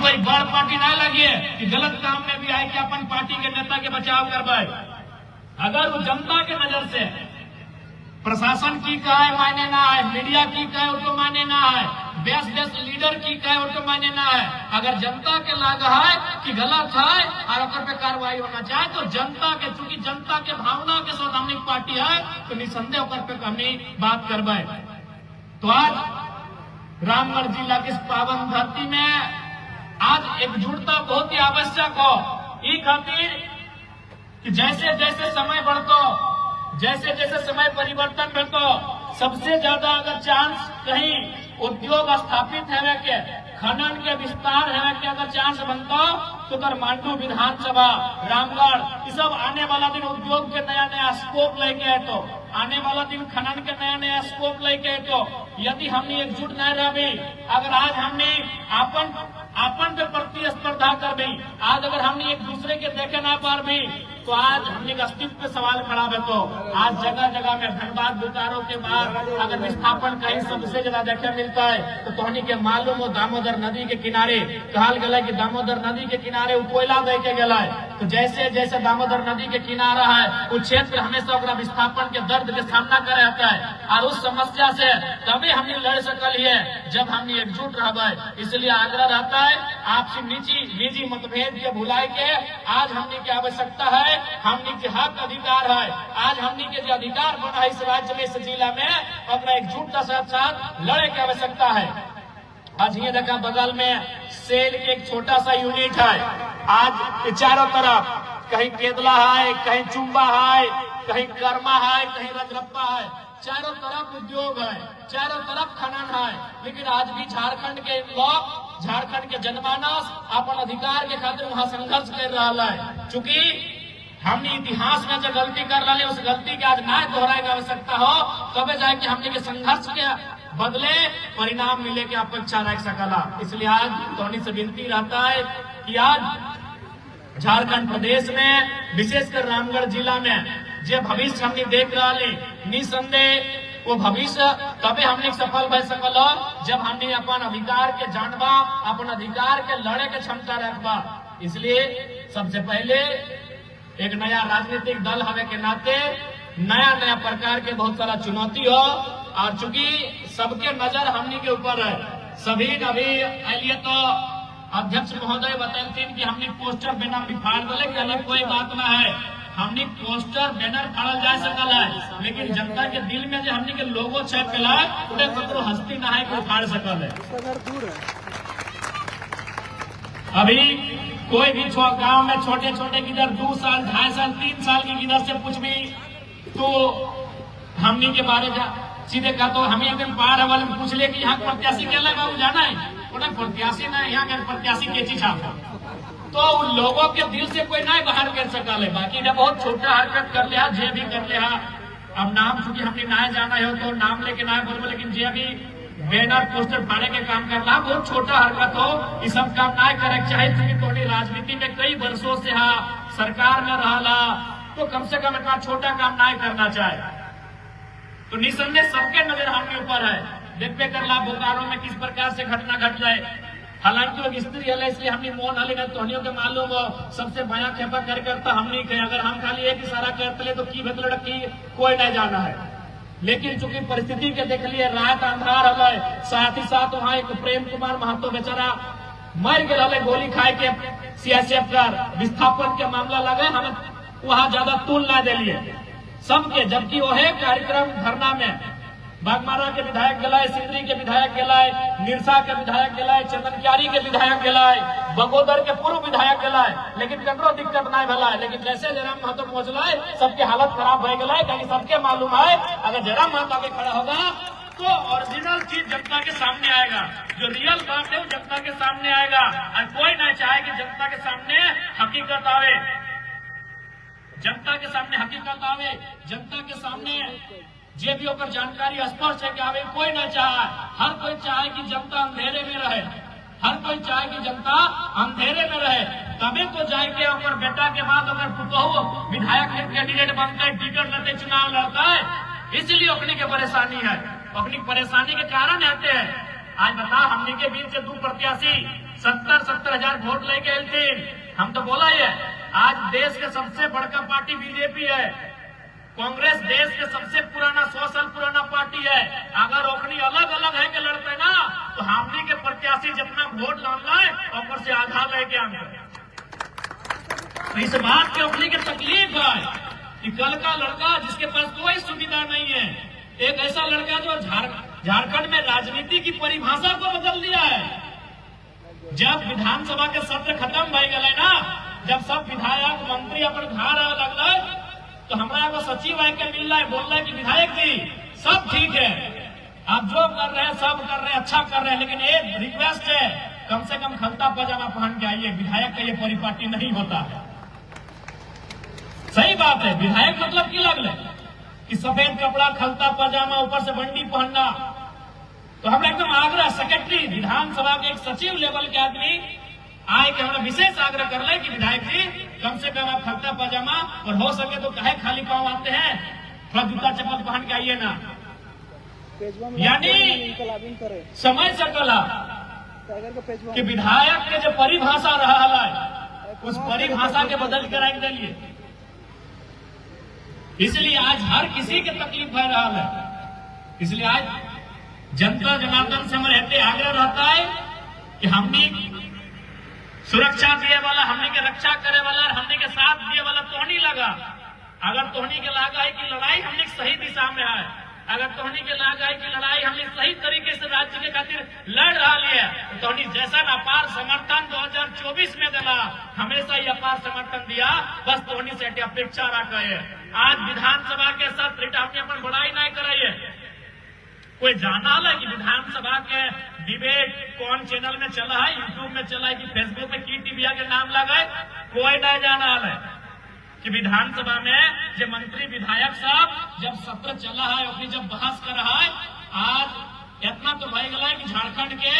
कोई बड़ पार्टी ना लगे कि गलत काम में भी आए कि अपन पार्टी के नेता के बचाव करवाए। अगर वो जनता के नजर से प्रशासन की कहे मायने ना है, मीडिया की कहे वो तो मायने ना है, बेस्ट लीडर की कहे वो तो मायने ना है, अगर जनता के लागा है कि गलत है और ओकर पे कार्रवाई होना चाहे तो जनता के, चूंकि जनता के भावना के साथ हमने पार्टी है तो निसंदेह ओकर पे हमने बात करवाए। तो आज रामगढ़ जिला की इस पावन धरती में आज एकजुटता बहुत ही आवश्यक हो। ई खातिर कि जैसे जैसे समय बढ़तो, जैसे जैसे समय परिवर्तन होतो, सबसे ज्यादा अगर चांस कहीं उद्योग स्थापित है के, खनन के विस्तार है के अगर चांस बनता तो मांडू विधानसभा, रामगढ़, ये सब आने वाला दिन उद्योग के नया नया स्कोप लेके है, तो आने वाला दिन खनन के नया नया स्कोप लेके है। तो यदि हमने एकजुट न रहे, अगर आज हमने आपन पे प्रतिस्पर्धा कर भी, आज अगर हमने एक दूसरे के देखे ना पार भी तो आज हमने अस्तित्व पे सवाल खड़ा है। तो आज जगह जगह में धनबाद बोकारो के बाद अगर विस्थापन कहीं सबसे ज्यादा देखे मिलता है तो तोहनी के मालूम हो दामोदर नदी के किनारे कहल गया कि दामोदर नदी के किनारे वो कोयला दे के गया है। तो जैसे जैसे दामोदर नदी के किनारा है वो क्षेत्र हमेशा विस्थापन के दर्द के सामना कर रहता है और उस समस्या से तभी हमने लड़ सकल है जब हमने एकजुट रहा। इसलिए आग्रह रहता है आपसे निजी मतभेद के भुलाई के आज हमने की आवश्यकता है, हमने के हक अधिकार है, आज हमने के जो अधिकार बना है इस राज्य में, इस जिला में, अपना एकजुटता साथ साथ लड़े की आवश्यकता है। आज ये देखा बगल में सेल के एक छोटा सा यूनिट है, आज चारों तरफ कहीं केदला है, कहीं चुम्बा है, कहीं कर्मा है, कहीं रजरप्पा है, चारों तरफ उद्योग है, चारों तरफ खनन है, लेकिन आज भी झारखंड के लोग, झारखंड के जनमानस अपन अधिकार के खातिर वहां संघर्ष कर रहा है। चूंकि हमने इतिहास में जो गलती कर रहा है उस गलती के आज ना दोहराए की आवश्यकता हो, तबे जाए कि हमने के संघर्ष के बदले परिणाम मिले की अपेक्षा रख सकला। इसलिए आज तोनी से विनती रहता है कि आज झारखंड प्रदेश में, विशेषकर रामगढ़ जिला में जो भविष्य हमने देख रहा है, निसंदेह वो भविष्य तबे हमने सफल भय सकल जब हमने अपन अधिकार के जानबा, अपन अधिकार के लड़े के क्षमता रखबा। इसलिए सबसे पहले एक नया राजनीतिक दल हवे के नाते नया नया प्रकार के बहुत सारा चुनौती हो, और चूंकि सबके नजर हमनी के ऊपर है, सभी अभी आइए तो अध्यक्ष महोदय बताते कि हमने पोस्टर बैनर भी फाड़ दिले कि कोई बात ना है, हमने पोस्टर बैनर फाड़ल जा सकल है, लेकिन जनता के दिल में जो हमने के लोगो छप गया है उन्हें ककरो हस्ती ना है कोई फाड़ सकल है। अभी कोई भी गांव में छोटे छोटे गिदर 2 साल, 2.5 साल, 3 साल के गिदर से पूछ भी तो हमनी के बारे सीधे कहा तो हमें एकदम पार वाले में पूछ ले कि यहाँ प्रत्याशी क्या लगा जाना है, उन्हें प्रत्याशी ना, यहाँ के प्रत्याशी के चीज छापा तो उन लोगों के दिल से कोई ना बाहर कर सका है। बाकी जब बहुत छोटा हरकत कर लिया, जे भी कर लिया, अब नाम चूंकि हमने ना जाना हो तो नाम लेके ना बोलबो, लेकिन जे भी बैनर पोस्टर फाड़े के काम करना बहुत छोटा हरकत हो, ये सब काम ना करे चाहिए। क्योंकि थोड़ी राजनीति में कई वर्षों से सरकार में रहा तो कम से कम इतना छोटा काम ना करना चाहे। तो निसंदेह सबके नजर हमने ऊपर है, देखते कर ला बोकारो में किस प्रकार से घटना घट जाए। हालांकि वो स्त्री है इसलिए हमने मौन हले नहीं, तोहनियों के मालूम हो सबसे बया खेपा करता हमने कहे अगर हम खाली एक इशारा करते तो की भेद लड़की कोई नहीं जाना है। लेकिन चूंकि परिस्थिति के देख लिए रात अंधार है, साथ ही साथ वहाँ एक प्रेम कुमार महतो बेचारा मर गए गोली खाए के सीएसएफ कर विस्थापन के मामला लगे, हमें वहाँ ज्यादा तुल ना दिलिए सबके, जबकि वो है कार्यक्रम धरना में बागमारा के विधायक गलाए, सिंदरी के विधायक गलाए, निरसा के विधायक गलाए, चंदनक्यारी के विधायक गलाए, बगोदर के पूर्व विधायक गलाए, लेकिन ककरो दिक्कत नहीं भला है। लेकिन जैसे जयराम महतो पहुंचला सबके हालत खराब हो गया, क्योंकि सबके मालूम है अगर जयराम महतो आगे खड़ा होगा तो ओरिजिनल चीज जनता के सामने आएगा, जो रियल बात है वो जनता के सामने आएगा। और कोई नहीं चाहे कि जनता के सामने हकीकत आवे, जनता के सामने हकीकत आवे, जनता के सामने जे भी होकर जानकारी स्पष्ट है कि आवे कोई ना चाहे। हर कोई चाहे कि जनता अंधेरे में रहे, हर कोई चाहे कि जनता अंधेरे में रहे, तभी तो जाके अगर बेटा के बाद अगर पुतहु विधायक कैंडिडेट बनता है, टिकट लेते चुनाव लड़ता है, इसलिए अपनी के परेशानी है। अपनी परेशानी के कारण आते हैं। आज बता हमने के बीच से 2 प्रत्याशी 70-70 70,000 वोट लेके एलथिन। हम तो बोला ये आज देश के सबसे बड़का पार्टी बीजेपी है, कांग्रेस देश के सबसे पुराना 100 साल पुराना पार्टी है। अगर ओखनी अलग अलग है के लड़ते ना तो हमनी के प्रत्याशी जितना वोट लाना है ऊपर से आधा लेके आए। तो इस बात की ओखनी की तकलीफ है कि कल का लड़का जिसके पास कोई सुविधा नहीं है, एक ऐसा लड़का जो झारखंड में राजनीति की परिभाषा को बदल दिया है। जब विधानसभा के सत्र खत्म भय गए ना, जब सब विधायक मंत्री अपन घर आने लगल तो हमारा एगो सचिव आके मिल रहा है, बोल रहा है कि विधायक जी सब ठीक है, आप जो कर रहे हैं सब कर रहे हैं, अच्छा कर रहे हैं, लेकिन एक रिक्वेस्ट है कम से कम खलता पजामा पहन के आइए, विधायक का ये परिपाटी नहीं होता है। सही बात है, विधायक मतलब की लगल कि सफेद कपड़ा खलता पजामा ऊपर से बंडी पहनना। तो हम एकदम आग्रह सेक्रेटरी विधानसभा के एक सचिव लेवल के आदमी आए के हमारा विशेष आग्रह कर ले कि विधायक जी कम से कम आप खलता पजामा और हो सके तो कहे खाली पांव आते हैं, थोड़ा जूता चप्पल पहन के आइए ना। यानी समय से कला कि विधायक के जो परिभाषा रहा है उस परिभाषा के बदल कर रख दिलिए। इसलिए आज हर किसी के तकलीफ हो रहा है। इसलिए आज जनता जनार्दन से हमारे आग्रह रहता है कि हमने सुरक्षा दिए वाला, हमने के रक्षा करे वाला, हमने के साथ दिए वाला तोहनी लगा। अगर तोहनी के लगा है कि लड़ाई हमने सही दिशा में है, अगर तोहनी के लगा है कि लड़ाई हमने सही तरीके से राज्य के खातिर लड़ रहा है, तो तोहनी जैसा अपार समर्थन 2024 में दिला हमेशा ही अपार समर्थन दिया, बस तोहनी से अपेक्षा रखा है। आज विधानसभा के सत्र हमने अपन बड़ाई नहीं कराइए। कोई जाना है कि विधानसभा के डिबेट कौन चैनल में चला है, यूट्यूब में चला है कि फेसबुक में की टीवी के नाम लगा है, कोई नहीं जाना है कि विधानसभा में जो मंत्री विधायक साहब जब सत्र चला है अपनी जब बहस कर रहा है, आज इतना तो भय गया है कि झारखंड के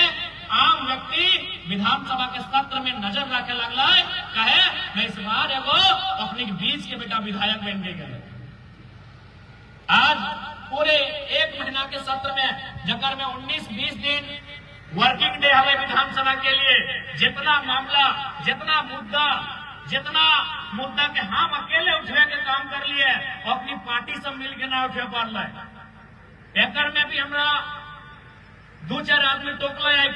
आम व्यक्ति विधानसभा के सत्र में नजर रखे लगला है, कहे मैं इस बार एगो अपने बीच के बेटा विधायक बन गए। आज पूरे एक महीना के सत्र में जकर में 19-20 दिन वर्किंग डे है विधानसभा के लिए, जितना मामला जितना मुद्दा के हम अकेले उठे के काम कर लिए अपनी पार्टी से मिल के ना उठे पा रहा है। एकर में भी हमरा 2-4 आदमी टोकला है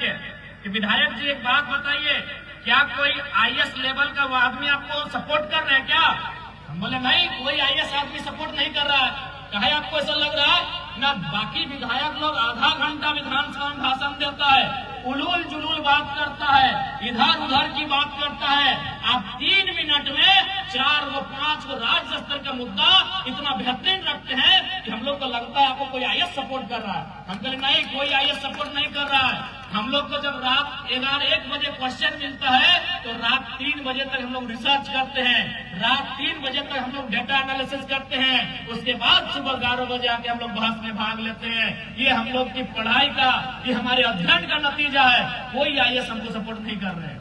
कि विधायक जी एक बात बताइए, क्या कोई आईएएस लेवल का वो आदमी आपको सपोर्ट कर रहे हैं क्या? हम बोले नहीं, कोई आईएएस आदमी सपोर्ट नहीं कर रहा है। कहे आपको ऐसा लग रहा है ना? बाकी विधायक लोग आधा घंटा विधानसभा में भाषण देता है, उलूल जुलूल बात करता है, इधर उधर की बात करता है, आप 3 मिनट में 4-5 राज्य स्तर का मुद्दा इतना बेहतरीन रखते हैं कि हम लोग को लगता है आपको कोई आईएएस सपोर्ट कर रहा है। हम कहे नहीं, कोई आईएएस सपोर्ट नहीं कर रहा है। हम लोग को जब रात 11-1 बजे क्वेश्चन मिलता है तो रात 3 बजे तक हम लोग रिसर्च करते हैं, रात 3 बजे तक हम लोग डेटा एनालिसिस करते हैं, उसके बाद सुबह 11 बजे आके हम लोग बहस में भाग लेते हैं। ये हम लोग की पढ़ाई का, ये हमारे अध्ययन का नतीजा है। कोई आईएएस हमको सपोर्ट नहीं कर रहे हैं।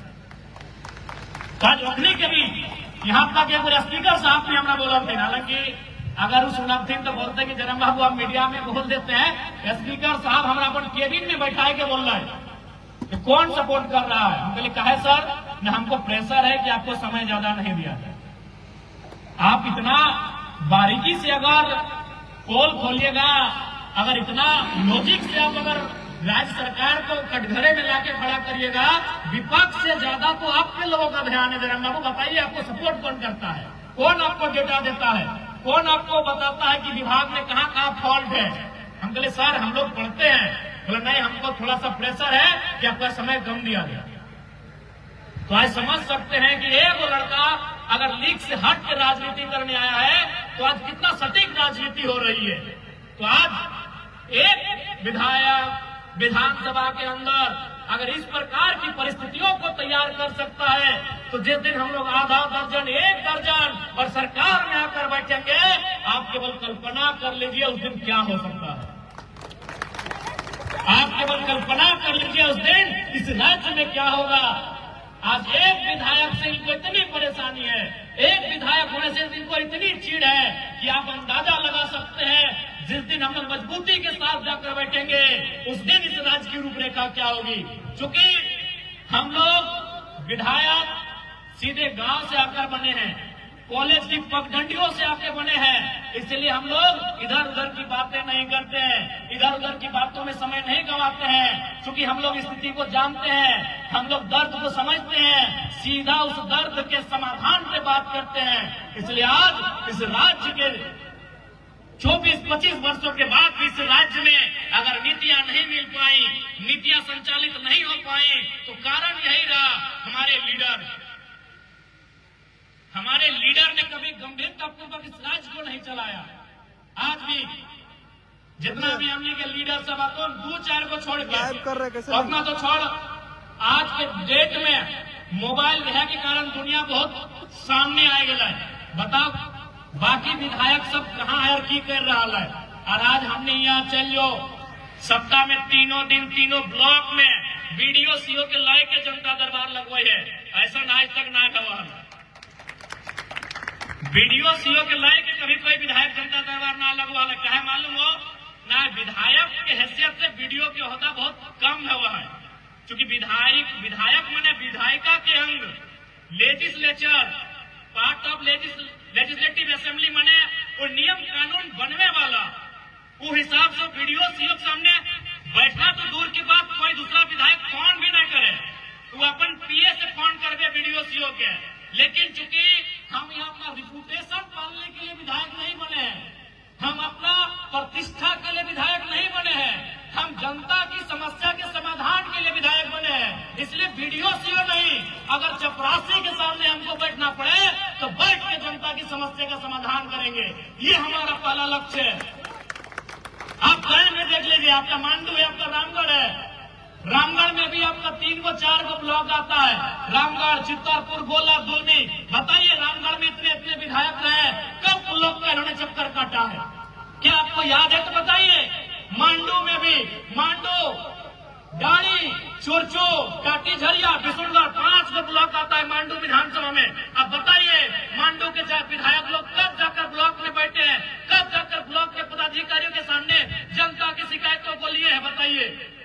तो आज रखने के भी यहाँ तक एक स्पीकर साहब ने हमारा बोला थे, हालांकि अगर उस सुनब थे तो बोलते कि जन्म बाबू आप मीडिया में बोल देते हैं, स्पीकर साहब हमारा अपन केबिन में बैठा के बोल रहा है कि कौन सपोर्ट कर रहा है। हम कहले कहे सर न, हमको प्रेशर है कि आपको समय ज्यादा नहीं दिया जाए। आप इतना बारीकी से अगर पोल खोलिएगा, अगर इतना लॉजिक से आप अगर राज्य सरकार को कटघरे में लाके खड़ा करिएगा, विपक्ष से ज्यादा तो आपके लोगों का ध्यान है। जन्म बाबू बताइए, आपको सपोर्ट कौन करता है? कौन आपको डेटा देता है? कौन आपको बताता है कि विभाग में कहाँ कहाँ फॉल्ट है? हम कहले सर हम लोग पढ़ते हैं। बोले नहीं, हमको थोड़ा सा प्रेशर है कि आपका समय कम दिया गया। तो आज समझ सकते हैं कि एक लड़का अगर लीग से हट के राजनीति करने आया है तो आज कितना सटीक राजनीति हो रही है। तो आज एक विधायक विधानसभा के अंदर अगर इस प्रकार की परिस्थितियों को तैयार कर सकता है, तो जिस दिन हम लोग आधा दर्जन 1 दर्जन और सरकार में आकर बैठेंगे, आप केवल कल्पना कर लीजिए उस दिन क्या हो सकता है। आप केवल कल्पना कर लीजिए उस दिन इस राज्य में क्या होगा। आज एक विधायक से इनको इतनी परेशानी है, एक विधायक होने से इनको इतनी चीड़ है कि आप अंदाजा लगा सकते हैं जिस दिन हम लोग मजबूती के साथ जाकर बैठेंगे उस दिन इस राज्य की रूपरेखा क्या होगी। चूंकि हम लोग विधायक सीधे गांव से आकर बने हैं, कॉलेज की पगडंडियों से आके बने हैं। इसलिए हम लोग इधर उधर की बातें नहीं करते हैं, इधर उधर की बातों में समय नहीं गंवाते हैं, क्योंकि हम लोग स्थिति को जानते हैं, हम लोग दर्द को समझते हैं, सीधा उस दर्द के समाधान पे बात करते हैं। इसलिए आज इस राज्य के 24-25 वर्षों के बाद इस राज्य में अगर नीतियां नहीं मिल पाई, नीतियां संचालित नहीं हो पाई, तो कारण यही रहा हमारे लीडर ने कभी गंभीरतापूर्वक इस राज्य को नहीं चलाया। आज भी जितना भी हमने के लीडर सब आते 2-4 को छोड़ के अपना तो छोड़, आज के डेट में मोबाइल रहे के कारण दुनिया बहुत सामने आ गया है। बताओ बाकी विधायक सब कहाँ है और की कर रहा है। और आज हमने यहाँ चलो सप्ताह में 3 दिन 3 ब्लॉक में वीडियो सीओ के लाए के जनता दरबार लगवाई है। ऐसा आज तक ना गवा वीडियो सीओ के लाए के कभी कोई विधायक जनता दरबार ना लगवा ले। कहे मालूम हो ना, विधायक के हैसियत से वीडियो के होता बहुत कम हुआ है, क्योंकि विधायक माने विधायिका के अंग, legislature part of legislative assembly माने वो नियम कानून बनने वाला, वो हिसाब से वीडियो सीओ के सामने बैठना तो दूर की बात, कोई दूसरा विधायक फोन भी न करे, वो अपन पीए से फोन करवे वीडियो सीओ के। लेकिन चूंकि हम यहाँ अपना रिपुटेशन पालने के लिए विधायक नहीं बने हैं, हम अपना प्रतिष्ठा के लिए विधायक नहीं बने हैं, हम जनता की समस्या के समाधान के लिए विधायक बने हैं। इसलिए वीडियो सीओ नहीं, अगर चपरासी के सामने हमको बैठना पड़े तो बैठ के जनता की समस्या का समाधान करेंगे। ये हमारा पहला लक्ष्य है। आप गए में देख लीजिए, आपका मांडू है, आपका रामगढ़ है, रामगढ़ में भी आपका 3-4 ब्लॉक आता है, रामगढ़, चित्तरपुर, गोला, दुलमी। बताइए रामगढ़ में इतने विधायक रहे, कब ब्लॉक का इन्होंने चक्कर काटा है? क्या आपको याद है तो बताइए। मांडू में भी, मांडू, डाड़ी, चोरचो, टाटी झरिया, बिशुनगढ़ 5 ब्लॉक आता है मांडू विधानसभा में। अब बताइए मांडू के विधायक लोग कब जाकर ब्लॉक में बैठे हैं, कब जाकर ब्लॉक के पदाधिकारियों के सामने जनता की शिकायतों को लिए है? बताइए।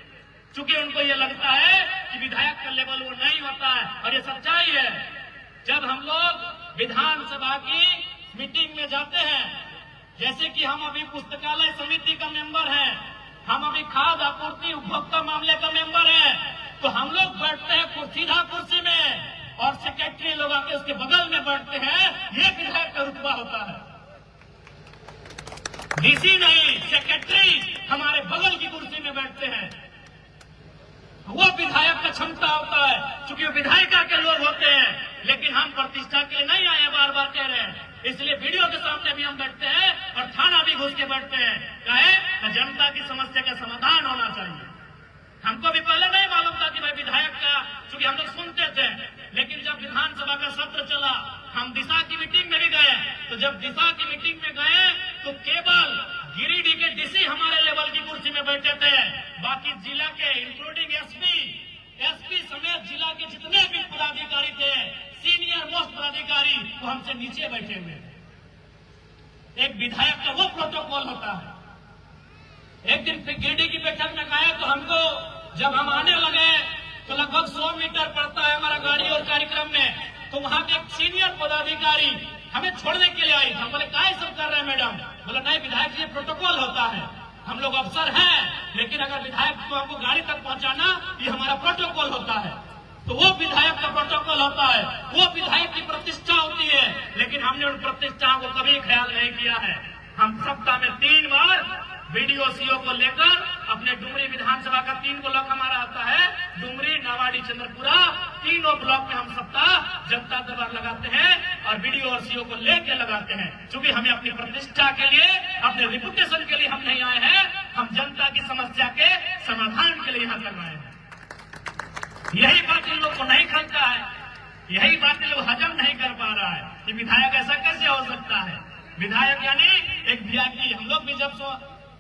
चूंकि उनको ये लगता है कि विधायक का लेवल वो नहीं होता है, और ये सच्चाई है। जब हम लोग विधानसभा की मीटिंग में जाते हैं, जैसे कि हम अभी पुस्तकालय समिति का मेंबर हैं, हम अभी खाद्य आपूर्ति उपभोक्ता मामले का मेंबर हैं, तो हम लोग बैठते हैं सीधा कुर्सी में और सेक्रेटरी लोग आके उसके बगल में बैठते हैं। ये विधायक का रुतबा होता है, डीसी नहीं, सेक्रेटरी हमारे बगल की कुर्सी में बैठते हैं। वो विधायक का क्षमता होता है, क्योंकि वो विधायिका के लोग होते हैं। लेकिन हम प्रतिष्ठा के लिए नहीं आए, बार बार कह रहे हैं। इसलिए वीडियो के सामने भी हम बैठते हैं और थाना भी घुस के बैठते हैं। कहे जनता की समस्या का समाधान होना चाहिए। हमको भी पहले नहीं मालूम था कि भाई विधायक का, क्योंकि हम लोग सुनते थे, लेकिन जब विधानसभा का सत्र चला, हम दिशा की मीटिंग में भी गए, तो जब दिशा की मीटिंग में गए तो केवल गिरिडीह के डीसी हमारे लेवल की कुर्सी में बैठे थे, बाकी जिला के इंक्लूडिंग एसपी समेत जिला के जितने भी पदाधिकारी थे, सीनियर मोस्ट पदाधिकारी, वो हमसे नीचे बैठे हुए। एक विधायक का वो प्रोटोकॉल होता है। एक दिन फिर गिरिडीह की बैठक में गए तो हमको जब हम आने लगे तो लगभग 100 मीटर पड़ता है हमारा गाड़ी और कार्यक्रम में, तो वहां के एक सीनियर पदाधिकारी हमें छोड़ने के लिए आई। हम बोले क्या सब कर रहे हैं मैडम? बोला नहीं विधायक ये प्रोटोकॉल होता है, हम लोग अफसर हैं, लेकिन अगर विधायक को हमको गाड़ी तक पहुंचाना ये हमारा प्रोटोकॉल होता है। तो वो विधायक का प्रोटोकॉल होता है, वो विधायक की प्रतिष्ठा होती है। लेकिन हमने उन प्रतिष्ठा को कभी ख्याल नहीं किया है। हम सप्ताह में 3 बार वीडियो सीओ को लेकर अपने डुमरी विधानसभा का 3 ब्लॉक हमारा आता है, डुमरी, नावाड़ी, चंद्रपुरा, तीनों ब्लॉक में हम सप्ताह जनता दरबार लगाते हैं और वीडियो और सीओ को लेकर लगाते हैं। क्योंकि हमें अपनी प्रतिष्ठा के लिए, अपने रिपुटेशन के लिए हम नहीं आए हैं, हम जनता की समस्या के समाधान के लिए यहाँ कर रहे हैं। यही बात इन लोग को नहीं खलता है, यही बात इन लोग हजम नहीं कर पा रहा है कि विधायक ऐसा कैसे हो सकता है। विधायक यानी एक वीआईपी। हम लोग भी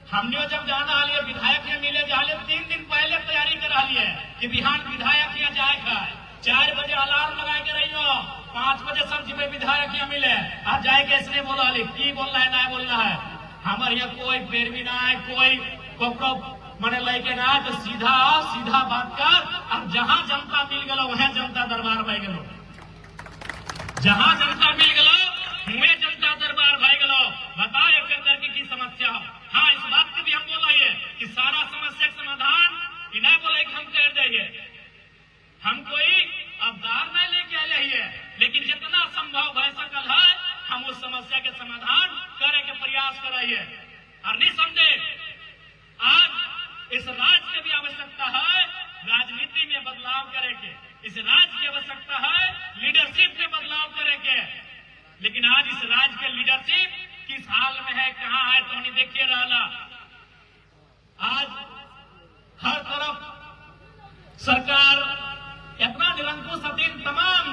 हमने जब जाना हालिए विधायक ने मिले जाले 3 दिन पहले तैयारी करा लिए कि बिहान विधायक यहाँ जाएगा, 4 बजे अलार्म लगा के रही हो, 5 बजे सब जी में विधायक यहाँ मिले। आप जाए कैसे बोला की बोलना है ना बोलना है। हमारे यहाँ कोई पैरवी ना है, कोई मैंने लेके ना तो सीधा सीधा बात कर। अब जहां जनता मिल गलो वहां जनता दरबार भाई गलो, जहां जनता मिल गलो वह जनता दरबार भाई गलो। बता एक करके की समस्या। हाँ, इस बात को भी हम बोला है कि सारा समस्या का समाधान इन्हें बोले कि हम कर देंगे। हम कोई अवतार नहीं लेके आए है, लेकिन जितना संभव भय सकल है हम उस समस्या के समाधान करे के प्रयास कराइए। और निसंदेह आज इस राज्य की भी आवश्यकता है राजनीति में बदलाव करे के, इस राज्य की आवश्यकता है लीडरशिप में बदलाव करे के। लेकिन आज इस राज्य के लीडरशिप किस हाल में है, कहां है, तो नहीं देखिए रहा। आज हर तरफ सरकार इतना निरंकुश अधीन, तमाम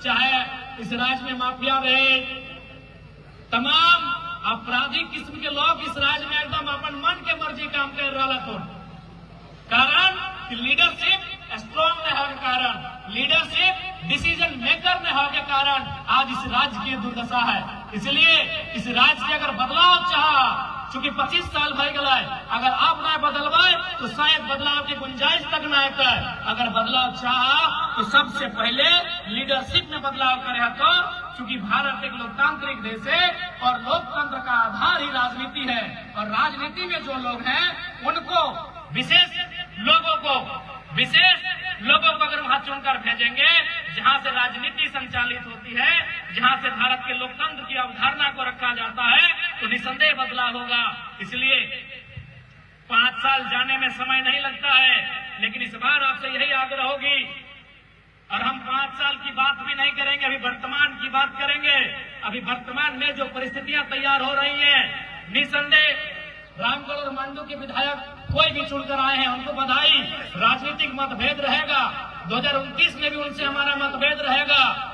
चाहे इस राज्य में माफिया रहे, तमाम आपराधिक किस्म के लोग इस राज्य में एकदम अपन मन के मर्जी काम कर रहा तो कारण कि लीडरशिप स्ट्रॉन्ग न होने के कारण, लीडरशिप डिसीजन मेकर न होने के कारण आज इस राज्य की दुर्दशा है। इसलिए इस राज्य के अगर बदलाव चाहा, चूंकि 25 साल भर गए, अगर आप न बदलवाए तो शायद बदलाव की गुंजाइश तक न है। अगर बदलाव चाहा तो सबसे पहले लीडरशिप में बदलाव करे। तो चूंकि भारत एक लोकतांत्रिक देश है और लोकतंत्र का आधार ही राजनीति है, और राजनीति में जो लोग हैं उनको विशेष लोगों को अगर वहां चुनकर भेजेंगे जहां से राजनीति संचालित होती है, जहां से भारत के लोकतंत्र की अवधारणा को रखा जाता है, तो निसंदेह बदलाव होगा। इसलिए 5 साल जाने में समय नहीं लगता है, लेकिन इस बार आपसे यही आग्रह होगी। और हम 5 साल की बात भी नहीं करेंगे, अभी वर्तमान की बात करेंगे। अभी वर्तमान में जो परिस्थितियां तैयार हो रही हैं, निसंदेह रामगढ़ और मांडू के विधायक कोई भी चुनकर आए हैं उनको बधाई। राजनीतिक मतभेद रहेगा, 2029 में भी उनसे हमारा मतभेद रहेगा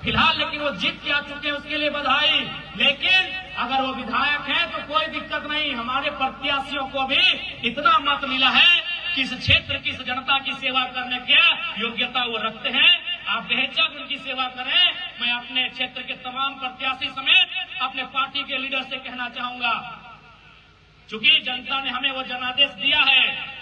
फिलहाल, लेकिन वो जीत के आ चुके हैं, उसके लिए बधाई। लेकिन अगर वो विधायक हैं तो कोई दिक्कत नहीं, हमारे प्रत्याशियों को भी इतना मत मिला है कि इस क्षेत्र की, इस जनता की सेवा करने की योग्यता वो रखते हैं। आप बेहिचक उनकी सेवा करें। मैं अपने क्षेत्र के तमाम प्रत्याशी समेत अपने पार्टी के लीडर से कहना चाहूंगा, चूंकि जनता ने हमें वो जनादेश दिया है,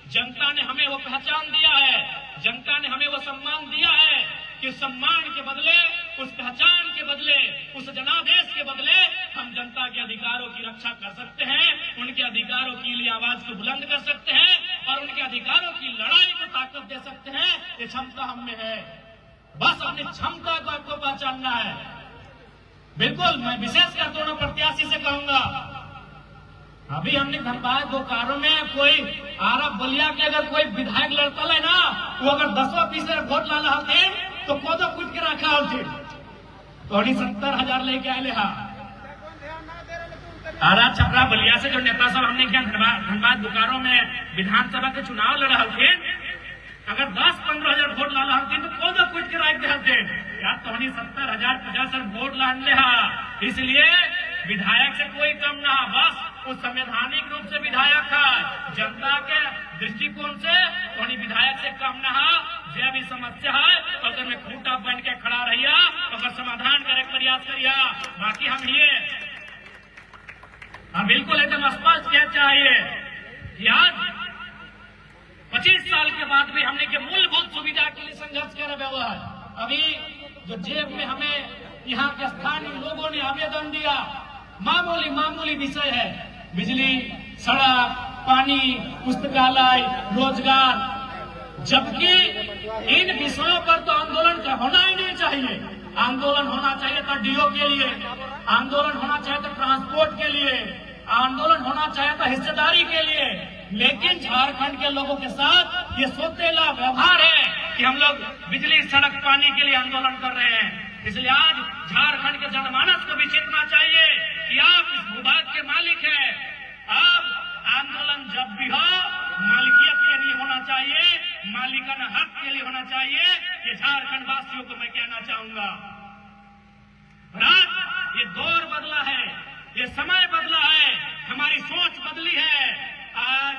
जनता ने हमें वो पहचान दिया है, जनता ने हमें वो सम्मान दिया है कि सम्मान के बदले, उस पहचान के बदले, उस जनादेश के बदले हम जनता के अधिकारों की रक्षा कर सकते हैं, उनके अधिकारों के लिए आवाज को बुलंद कर सकते हैं और उनके अधिकारों की लड़ाई को ताकत दे सकते हैं। ये क्षमता हम में है, बस अपनी क्षमता को आपको पहचानना है। बिल्कुल मैं विशेषकर दोनों प्रत्याशी से कहूंगा, अभी हमने धनबाद बोकारो में कोई आरब बलिया के अगर कोई विधायक लड़ता है ना, वो अगर 10-20 वोट ला रहे तो कोदो कूद के रखा होते तो 70,000 लेके आए हा। आरा छपरा बलिया से जो नेता सब हमने क्या धनबाद बोकारो में विधानसभा के चुनाव लड़ा थे, अगर 10-15,000 वोट ला रहे तो कोदो कूद के रख दे यार, तो 70,000-50,000 वोट लाने हा। इसलिए विधायक से कोई कम ना, बस उस संवैधानिक रूप से विधायक है, जनता के दृष्टिकोण से तो विधायक से कम ना है। जो भी समस्या है अगर मैं खूंटा बन के खड़ा रहिया अगर समाधान करे प्रयास करिया। बाकी हम ये बिल्कुल एकदम स्पष्ट क्या चाहिए कि आज 25 साल के बाद भी हमने के मूलभूत सुविधा के लिए संघर्ष कर रहा है। अभी जो जेब में हमें यहाँ के स्थानीय लोगों ने आवेदन दिया, मामूली विषय है, बिजली, सड़क, पानी, पुस्तकालय, रोजगार, जबकि इन विषयों पर तो आंदोलन होना ही नहीं चाहिए। आंदोलन होना चाहिए था डीओ के लिए, आंदोलन होना चाहिए था ट्रांसपोर्ट के लिए, आंदोलन होना चाहिए था हिस्सेदारी के लिए, लेकिन झारखंड के लोगों के साथ ये सौतेला व्यवहार है कि हम लोग बिजली, सड़क, पानी के लिए आंदोलन कर रहे हैं। इसलिए आज झारखंड के जनमानस को भी चेतना चाहिए कि आप इस भूभाग के मालिक हैं। अब आंदोलन जब भी हो मालिकियत के लिए होना चाहिए, मालिकाना हक के लिए होना चाहिए। ये झारखंड वासियों को मैं कहना चाहूंगा। आज ये दौर बदला है, ये समय बदला है, हमारी सोच बदली है। आज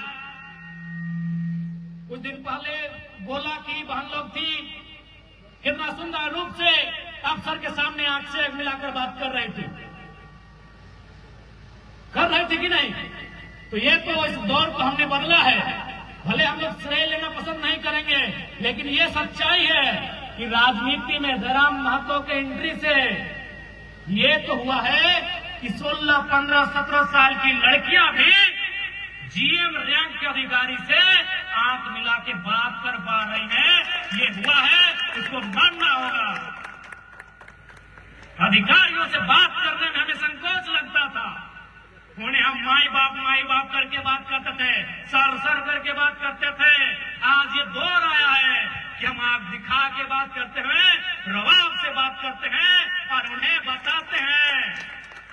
कुछ दिन पहले बोला कि बहन लोग थी, कितना सुंदर रूप से अफसर के सामने आंख से मिलाकर बात कर रहे थे कि नहीं? तो ये तो इस दौर को हमने बदला है। भले हम लोग श्रेय लेना पसंद नहीं करेंगे, लेकिन ये सच्चाई है कि राजनीति में जयराम महतो के एंट्री से ये तो हुआ है कि 16, 15, 17 साल की लड़कियां भी जीएम रैंक के अधिकारी से आंख मिला के बात कर पा रही हैं। ये हुआ है, इसको मानना होगा। अधिकारियों से बात करने में हमें संकोच लगता था। उन्हें हम माई बाप करके बात करते थे, सर करके बात करते थे। आज ये दौर आया है कि हम आंख दिखा के बात करते हैं, रवाब से बात करते हैं और उन्हें बताते हैं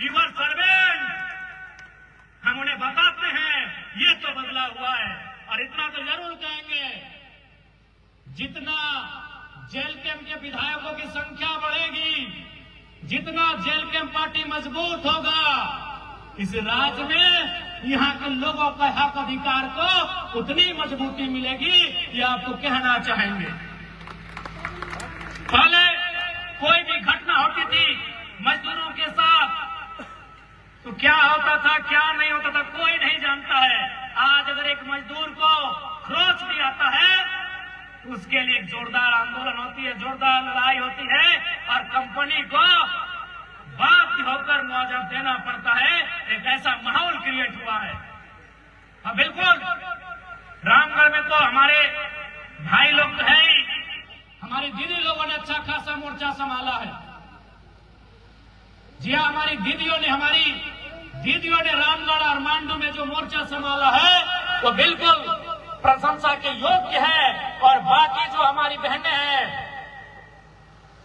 यूर सर्वेंट, हम उन्हें बताते हैं ये तो बदला हुआ है। और इतना तो जरूर कहेंगे, जितना जेल कैंप के विधायकों की संख्या बढ़ेगी, जितना जेल कैंप पार्टी मजबूत होगा, इस राज्य में यहाँ के लोगों का हक अधिकार को उतनी मजबूती मिलेगी, ये आपको कहना चाहेंगे। पहले कोई भी घटना होती थी मजदूरों के साथ तो क्या होता था, क्या नहीं होता था, कोई नहीं जानता है। आज अगर एक मजदूर को खरोच भी आता है तो उसके लिए एक जोरदार आंदोलन होती है, जोरदार लड़ाई होती है और कंपनी को बाध्य होकर मुआवजा देना पड़ता है। एक ऐसा माहौल क्रिएट हुआ है। हाँ बिल्कुल, रामगढ़ में तो हमारे भाई लोग तो है ही, हमारी दीदी लोगों ने अच्छा खासा मोर्चा संभाला है। जी हाँ, हमारी दीदियों ने रामगढ़ और मांडू में जो मोर्चा संभाला है वो बिल्कुल प्रशंसा के योग्य है। और बाकी जो हमारी बहनें हैं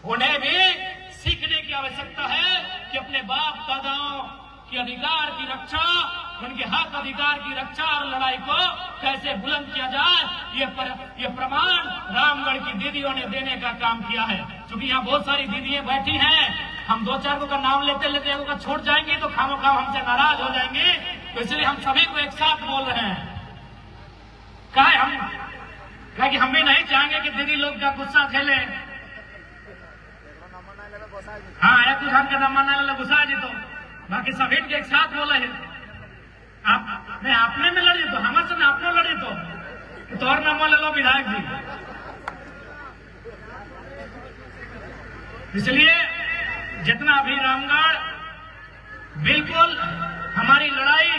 उन्हें भी सीखने की आवश्यकता है कि अपने बाप दादाओं के अधिकार की रक्षा, उनके हक अधिकार की रक्षा और लड़ाई को कैसे बुलंद किया जाए, ये प्रमाण रामगढ़ की दीदियों ने देने का काम किया है। क्योंकि यहाँ बहुत सारी दीदियां बैठी हैं, हम 2-4 का नाम लेते लेते अगर छोड़ जाएंगे तो खामोखा हमसे नाराज हो जाएंगे, तो इसलिए हम सभी को एक साथ बोल रहे हैं। कि हम भी नहीं चाहेंगे कि दीदी लोग का गुस्सा झेले। हाँ, या कुछ हमके दम गुस्सा जी तो बाकी सभी के एक साथ बोला है। आप मैं आपने में लड़ी तो हमारे से आपने लड़ी तो तोर नाम ले लो विधायक जी। इसलिए जितना भी रामगढ़ बिल्कुल हमारी लड़ाई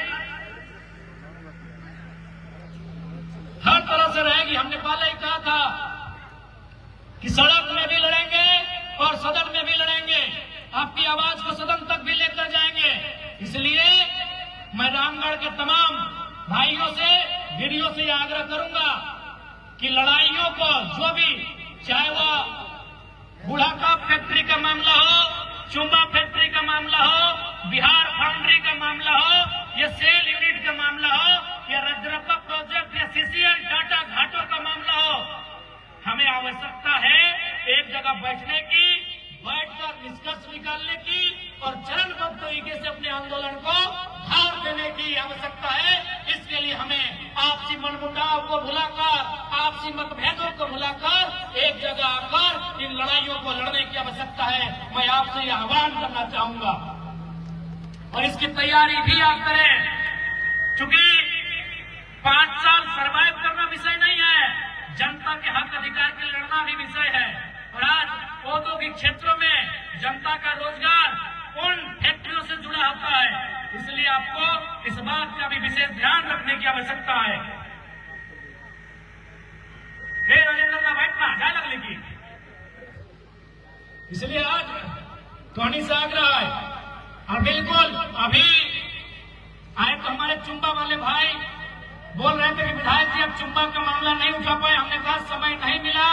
हर तरह से रहेगी। हमने पहले ही कहा था कि सड़क में भी लड़ेंगे और सदन में भी लड़ेंगे, आपकी आवाज को सदन तक भी लेकर जाएंगे। इसलिए मैं रामगढ़ के तमाम भाइयों से, दीदियों से यह आग्रह करूंगा कि लड़ाइयों को जो भी, चाहे वह बुढ़ाका फैक्ट्री का मामला हो, चुम्बा फैक्ट्री का मामला हो, बिहार फाउंड्री का मामला हो, या सेल यूनिट का मामला हो, या रजरप्पा प्रोजेक्ट या सीसीएल टाटा घाटों का मामला हो, हमें आवश्यकता है एक जगह बैठने की, बैठकर निष्कर्ष निकालने की और चरणबद्ध तरीके से अपने आंदोलन को धार देने की आवश्यकता है। इसके लिए हमें आपसी मनमुटाव को भुलाकर, आपसी मतभेदों को भुलाकर एक जगह आकर इन लड़ाइयों को लड़ने की आवश्यकता है। मैं आपसे यह आह्वान करना चाहूंगा और इसकी तैयारी भी आप करें, क्योंकि 5 साल सर्वाइव करना विषय नहीं है, जनता के हक अधिकार के लिए लड़ना भी विषय है। और आज औद्योगिक क्षेत्रों में जनता का रोजगार उन फैक्ट्रियों से जुड़ा होता है, इसलिए आपको इस बात का भी विशेष ध्यान रखने की आवश्यकता है। राजेंद्र का बैठना क्या लगने की, इसलिए आज धोनी से आग्रह है। और बिल्कुल अभी आए तो हमारे चुम्बा वाले भाई बोल रहे थे कि विधायक जी अब चुम्बा का मामला नहीं उठा पाए, हमने कहा समय नहीं मिला।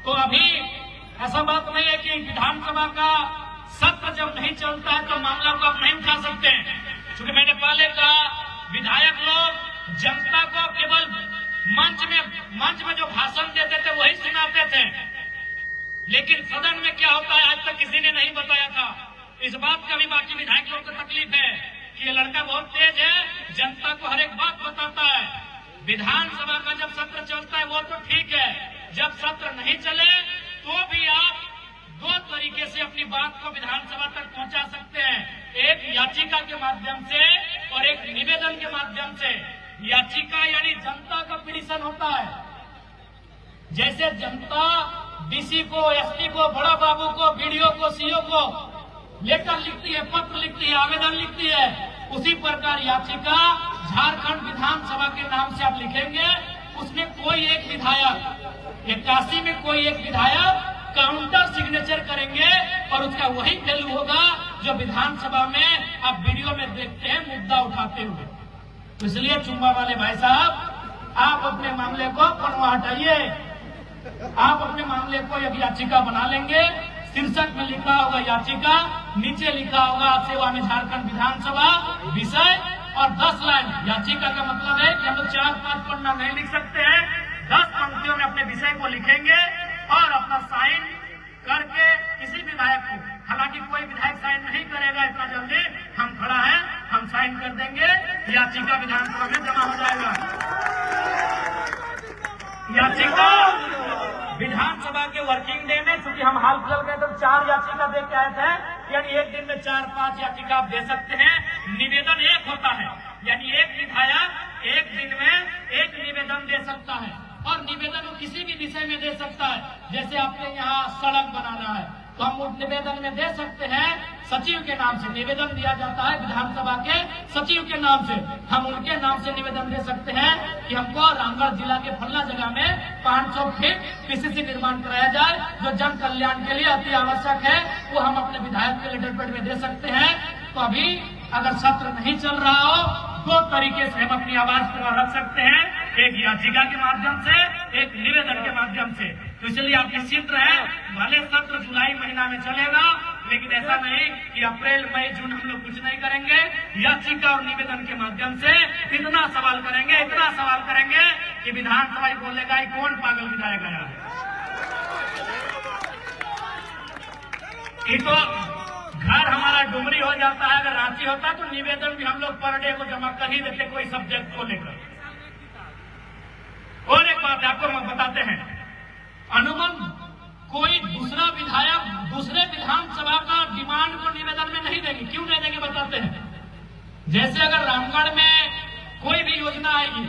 तो अभी ऐसा बात नहीं है कि विधानसभा का सत्र जब नहीं चलता है तो मामला को आप नहीं उठा सकते, क्योंकि मैंने पहले कहा विधायक लोग जनता को केवल मंच में जो भाषण देते थे वही सुनाते थे, लेकिन सदन में क्या होता है आज तक किसी ने नहीं बताया था। इस बात का भी बाकी विधायक लोग को तकलीफ है कि ये लड़का बहुत तेज है, जनता को हर एक बात बताता है। विधानसभा का जब सत्र चलता है वो तो ठीक है, जब सत्र नहीं चले तो भी आप 2 तरीके से अपनी बात को विधानसभा तक पहुंचा सकते हैं, एक याचिका के माध्यम से और एक निवेदन के माध्यम से याचिका यानी जनता का पिटीशन होता है। जैसे जनता डीसी को, एसपी को, बड़ा बाबू को, बीडीओ को, सीओ को लेटर लिखती है, पत्र लिखती है, आवेदन लिखती है, उसी प्रकार याचिका झारखंड विधानसभा के नाम से आप लिखेंगे। उसमें कोई एक विधायक 81 में कोई एक विधायक काउंटर सिग्नेचर करेंगे और उसका वही वैल्यू होगा जो विधानसभा में आप वीडियो में देखते हैं मुद्दा उठाते हुए। तो इसलिए चुम्बा वाले भाई साहब, आप अपने मामले को पनवा हटाइए। आप अपने मामले को एक याचिका बना लेंगे। शीर्षक में लिखा होगा याचिका, नीचे लिखा होगा सेवा में झारखंड विधानसभा विषय और 10 लाइन। याचिका का मतलब है कि हम लोग 4-5 पन्ना नहीं लिख सकते हैं, 10 पंक्तियों में अपने विषय को लिखेंगे और अपना साइन करके किसी विधायक को, हालांकि कोई विधायक साइन नहीं करेगा इतना जल्दी, हम खड़ा है, हम साइन कर देंगे, याचिका विधानसभा में जमा हो जाएगा। याचिका विधानसभा के वर्किंग डे में, चूंकि हम हाल फिलहाल गए तो 4 याचिका दे के आए थे, यानी एक दिन में 4-5 याचिका आप दे सकते हैं। निवेदन एक होता है, यानी एक विधायक एक दिन में एक निवेदन दे सकता है और निवेदन वो किसी भी विषय में दे सकता है। जैसे आपके यहाँ सड़क बनाना है तो हम उस निवेदन में दे सकते हैं, सचिव के नाम से निवेदन दिया जाता है, विधानसभा के सचिव के नाम से हम उनके नाम से निवेदन दे सकते हैं कि हमको रामगढ़ जिला के फलना जगह में 500 फीट पीसीसी निर्माण कराया जाए, जो जन कल्याण के लिए अति आवश्यक है, वो हम अपने विधायक के लेटर पेड में दे सकते हैं। तो अभी अगर सत्र नहीं चल रहा हो, 2 तरीके से हम अपनी आवाज को रख सकते हैं, एक याचिका के माध्यम से, एक निवेदन के माध्यम से। तो इसलिए आप निश्चित रहे, भले सत्र जुलाई महीना में चलेगा, लेकिन ऐसा नहीं कि अप्रैल मई जून हम लोग कुछ नहीं करेंगे। याचिका और निवेदन के माध्यम से इतना सवाल करेंगे कि विधानसभा ही बोलेगा ये कौन पागल विधायक आया है। ये तो घर हमारा डुमरी हो जाता है, अगर रांची होता तो निवेदन भी हम लोग पर डे को जमा कर ही देते कोई सब्जेक्ट को लेकर। और एक बात आपको हम बताते हैं, अनुबंध कोई दूसरा विधायक दूसरे विधानसभा का डिमांड को निवेदन में नहीं देंगे। क्यों नहीं देंगे बताते हैं। जैसे अगर रामगढ़ में कोई भी योजना आएगी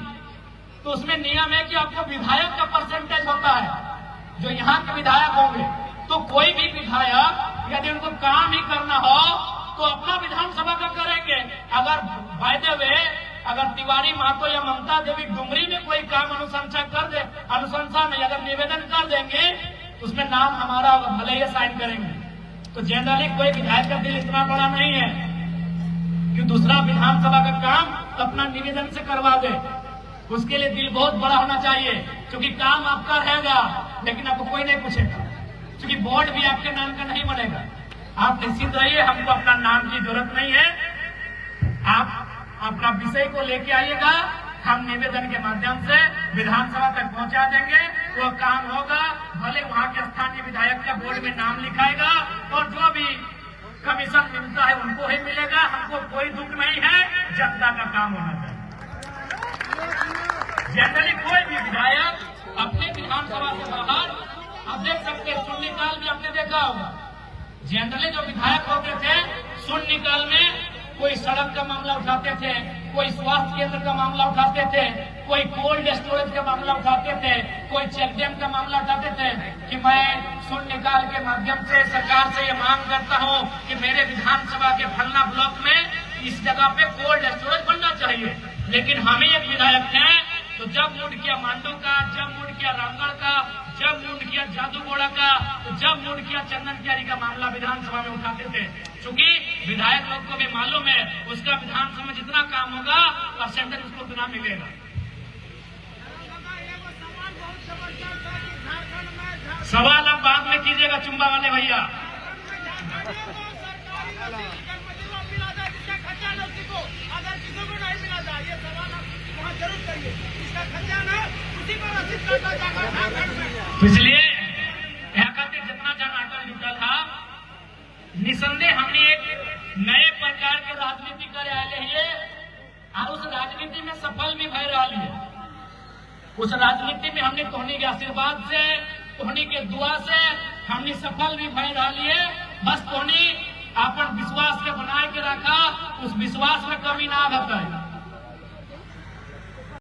तो उसमें नियम है कि आपको विधायक का परसेंटेज होता है, जो यहाँ के विधायक होंगे। तो कोई भी विधायक यदि उनको काम ही करना हो तो अपना विधानसभा का करेंगे। अगर बाय द वे अगर तिवारी महतो या ममता देवी डुमरी में कोई काम अनुशंसा कर दे, अनुशंसा नहीं अगर निवेदन कर देंगे तो उसमें नाम हमारा होगा, भले ही साइन करेंगे। तो जनरली कोई विधायक का दिल इतना बड़ा नहीं है कि दूसरा विधानसभा का काम अपना निवेदन से करवा दे। उसके लिए दिल बहुत बड़ा होना चाहिए, क्योंकि काम आपका रहेगा लेकिन आपको कोई नहीं पूछेगा, क्योंकि बोर्ड भी आपके नाम का नहीं बनेगा। आप निश्चित रहिए, हमको अपना नाम की जरूरत नहीं है। आप अपना विषय को लेके आइएगा, हम निवेदन के माध्यम से विधानसभा तक पहुंचा देंगे। वो काम होगा, भले वहां के स्थानीय विधायक का बोर्ड में नाम लिखाएगा और जो भी कमीशन मिलता है उनको ही मिलेगा। हमको कोई दुख नहीं है, जनता का काम होना चाहिए। जनरली कोई भी विधायक अपने विधानसभा से बाहर, आप देख सकते हैं शून्यकाल भी आपने देखा होगा, जनरली जो विधायक होते थे शून्यकाल में कोई सड़क का मामला उठाते थे, कोई स्वास्थ्य केंद्र का मामला उठाते थे, कोई कोल्ड स्टोरेज का मामला उठाते थे, कोई चेक डैम का मामला उठाते थे कि मैं शून्यकाल के माध्यम से सरकार से ये मांग करता हूँ कि मेरे विधानसभा के फलना ब्लॉक में इस जगह पे कोल्ड स्टोरेज बनना चाहिए। लेकिन हम ही एक विधायक थे तो जब मूड किया मांडू का, जब मूड किया रामगढ़ का, जब मूड किया जादूगोड़ा का, तो जब मूड किया चंदन क्यारी का मामला विधानसभा में उठाते थे। क्योंकि विधायक लोग को भी मालूम है उसका विधानसभा में जितना काम होगा परसेंटेज उसको उतना मिलेगा। सवाल आप बाद में कीजिएगा चुम्बा वाले भैया। इसलिए यहाँ खातिर जितना जन जुटा था, निसंदेह हमने एक नए प्रकार के राजनीति करे आए हैं और उस राजनीति में सफल भी भय रहा है। उस राजनीति में हमने तोहनी के आशीर्वाद से, तोहनी के दुआ से हमने सफल भी भय रहा है। बस तोहनी अपन विश्वास के बनाए के रखा, उस विश्वास में कमी ना रहता है।